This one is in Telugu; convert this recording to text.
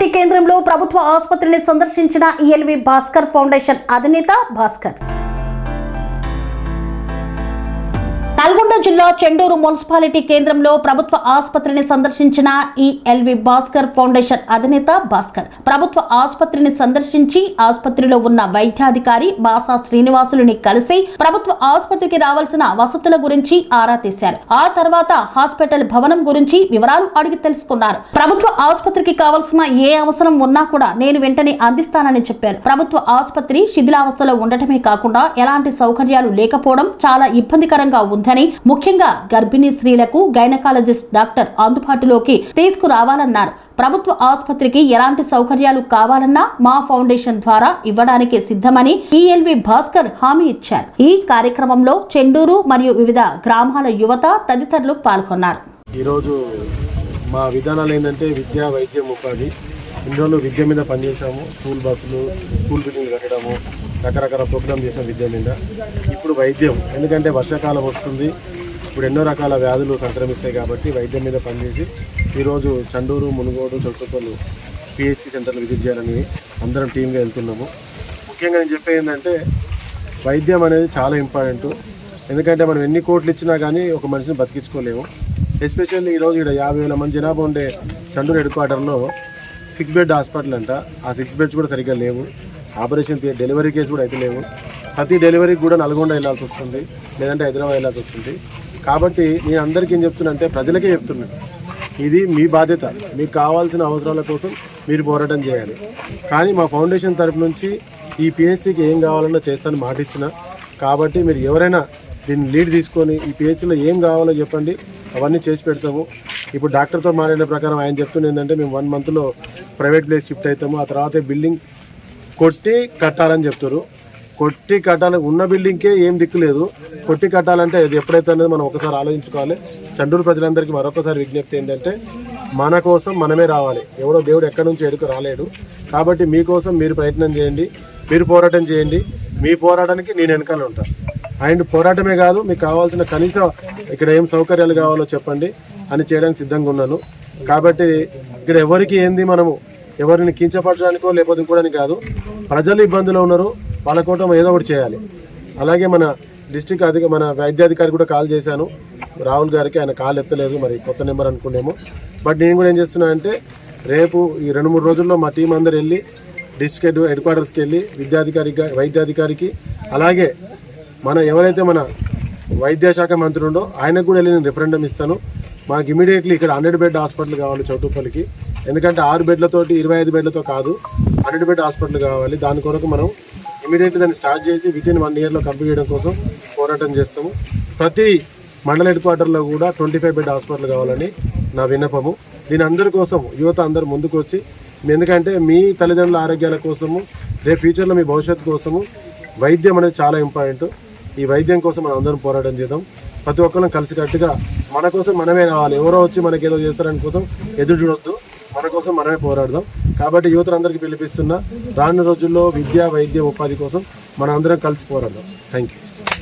మున్సిపాలిటీ కేంద్రంలో ప్రభుత్వ ఆసుపత్రిని సందర్శించిన ఈఎల్వి భాస్కర్ ఫౌండేషన్ అధినేత భాస్కర్. నల్గొండ జిల్లా చెండూరు మున్సిపాలిటీ కేంద్రంలో ప్రభుత్వ ఆసుపత్రిని సందర్శించిన ఈఎల్వి భాస్కర్ ఫౌండేషన్ అధినేత భాస్కర్ ప్రభుత్వ ఆసుపత్రిని సందర్శించి ఆసుపత్రిలో ఉన్న వైద్యాధికారి బాసా శ్రీనివాసులని కలిసి ప్రభుత్వ ఆసుపత్రికి రావాల్సిన వసతుల గురించి ఆరా తీశారు. ఆ తర్వాత హాస్పిటల్ భవనం గురించి వివరాలు అడిగి తెలుసుకున్నారు. ప్రభుత్వ ఆసుపత్రికి కావాల్సిన ఏ అవసరం ఉన్నా కూడా నేను వెంటనే అందిస్తానని చెప్పారు. ప్రభుత్వ ఆసుపత్రి శిథిలావస్థలో ఉండటమే కాకుండా ఎలాంటి సౌకర్యాలు లేకపోవడం చాలా ఇబ్బందికరంగా ఉంది. ముఖ్యంగా గర్భిణీ స్త్రీలకు గైనకాలజిస్ట్ డాక్టర్ అందుబాటులోకి తీసుకురావాలన్నారు. ప్రభుత్వ ఆసుపత్రికి ఎలాంటి సౌకర్యాలు కావాలన్నా మా ఫౌండేషన్ ద్వారా ఇవ్వడానికి సిద్ధమని ఈఎల్వి భాస్కర్ హామీ ఇచ్చారు. ఈ కార్యక్రమంలో చెండూరు మరియు వివిధ గ్రామాల యువత తదితరులు పాల్గొన్నారు. ఈరోజు మా విధానాలు ఏంటంటే విద్య, వైద్యం, ఉపాధి. ఇన్ని రోజులు విద్య మీద పనిచేసాము. స్కూల్ బస్సులు, స్కూల్ బిల్డింగ్లు కట్టడము, రకరకాల ప్రోగ్రామ్ చేసాం విద్య మీద. ఇప్పుడు వైద్యం, ఎందుకంటే వర్షాకాలం వస్తుంది, ఇప్పుడు ఎన్నో రకాల వ్యాధులు సంక్రమిస్తాయి కాబట్టి వైద్యం మీద పనిచేసి ఈరోజు చండూరు, మునుగోడు, చౌటుపల్లి పిఎస్సి సెంటర్లు విజిట్ చేయాలని అందరం టీమ్గా వెళ్తున్నాము. ముఖ్యంగా నేను చెప్పేది ఏంటంటే వైద్యం అనేది చాలా ఇంపార్టెంట్. ఎందుకంటే మనం ఎన్ని కోట్లు ఇచ్చినా కానీ ఒక మనిషిని బతికించుకోలేము. ఎస్పెషల్లీ ఈరోజు ఇక్కడ 50,000 మంది జనాభా ఉండే చండూరు హెడ్ క్వార్టర్లో 6 బెడ్ హాస్పిటల్ అంట. ఆ 6 బెడ్స్ కూడా సరిగ్గా లేవు. ఆపరేషన్ డెలివరీ కేసు కూడా అయితే లేవు. ప్రతి డెలివరీకి కూడా నల్గొండ వెళ్ళాల్సి వస్తుంది, లేదంటే హైదరాబాద్ వెళ్ళాల్సి వస్తుంది. కాబట్టి నేను అందరికీ ఏం చెప్తున్నా అంటే ప్రజలకే చెప్తున్నాను, ఇది మీ బాధ్యత. మీకు కావాల్సిన అవసరాల కోసం మీరు పోరాటం చేయాలి. కానీ మా ఫౌండేషన్ తరపు నుంచి ఈ పిహెచ్సికి ఏం కావాలన్నా చేస్తాను మాట ఇచ్చిన. కాబట్టి మీరు ఎవరైనా దీన్ని లీడ్ తీసుకొని ఈ పిహెచ్లో ఏం కావాలో చెప్పండి, అవన్నీ చేసి పెడతాము. ఇప్పుడు డాక్టర్తో మాట్లాడిన ప్రకారం ఆయన చెప్తున్న ఏంటంటే మేము 1 మంత్లో ప్రైవేట్ ప్లేస్ షిఫ్ట్ అవుతాము. ఆ తర్వాత బిల్డింగ్ కొట్టి కట్టాలని చెప్తారు. కొట్టి కట్టాలి, ఉన్న బిల్డింగ్కే ఏం దిక్కు లేదు. కొట్టి కట్టాలంటే అది ఎప్పుడైతే అనేది మనం ఒకసారి ఆలోచించుకోవాలి. చండూరు ప్రజలందరికీ మరొకసారి విజ్ఞప్తి ఏంటంటే మన కోసం మనమే రావాలి. ఎవడో దేవుడు ఎక్కడి నుంచి ఎడుకు రాలేడు. కాబట్టి మీకోసం మీరు ప్రయత్నం చేయండి, మీరు పోరాటం చేయండి. మీ పోరాటానికి నేను వెనకాల ఉంటాను. అండ్ పోరాటమే కాదు, మీకు కావాల్సిన కనీసం ఇక్కడ ఏం సౌకర్యాలు కావాలో చెప్పండి అని చేయడానికి సిద్ధంగా ఉన్నాను. కాబట్టి ఇక్కడ ఎవరికి ఏంది, మనము ఎవరిని కించపరచడానికో లేకపోతే ఇంకోడానికి కాదు. ప్రజలు ఇబ్బందులు ఉన్నారు, వాళ్ళ కోసం ఏదో ఒకటి చేయాలి. అలాగే మన డిస్ట్రిక్ట్ మన వైద్యాధికారి కూడా కాల్ చేశాను రాహుల్ గారికి, ఆయన కాల్ ఎత్తలేదు, మరి కొత్త నెంబర్ అనుకునేమో. బట్ నేను కూడా ఏం చేస్తున్నా అంటే రేపు ఈ 2-3 రోజుల్లో మా టీం అందరు వెళ్ళి డిస్ట్రిక్ట్ హెడ్ క్వార్టర్స్కి వెళ్ళి వైద్యాధికారికి అలాగే మన ఎవరైతే మన వైద్యశాఖ మంత్రి ఉండో ఆయనకు కూడా వెళ్ళి నేను రిఫరెండం ఇస్తాను. మాకు ఇమీడియట్లీ ఇక్కడ 100 బెడ్ హాస్పిటల్ కావాలి చౌటుపల్లికి. ఎందుకంటే 6 బెడ్లతోటి 25 బెడ్లతో కాదు, 100 బెడ్ హాస్పిటల్ కావాలి. దాని కొరకు మనం ఇమీడియట్లీ దాన్ని స్టార్ట్ చేసి వితిన్ 1 ఇయర్లో కంప్లీట్ చేయడం కోసం పోరాటం చేస్తాము. ప్రతి మండల హెడ్ క్వార్టర్లో కూడా 25 బెడ్ హాస్పిటల్ కావాలని నా విన్నపము. దీని అందరి కోసం యువత అందరు ముందుకు వచ్చి, ఎందుకంటే మీ తల్లిదండ్రుల ఆరోగ్యాల కోసము, రేపు ఫ్యూచర్లో మీ భవిష్యత్తు కోసము వైద్యం అనేది చాలా ఇంపార్టెంట్. ఈ వైద్యం కోసం మనం అందరం పోరాటం చేద్దాం. ప్రతి ఒక్కరం కలిసికట్టుగా మన కోసం మనమే రావాలి. ఎవరో వచ్చి మనకి ఏదో చేస్తారని కోసం ఎదురు చూడొద్దు, మన కోసం మనమే పోరాడదాం. కాబట్టి యువతలందరికీ పిలిపిస్తున్నా, రానున్న రోజుల్లో విద్య, వైద్యం, ఉపాధి కోసం మనం అందరం కలిసి పోరాడదాం. Thank you.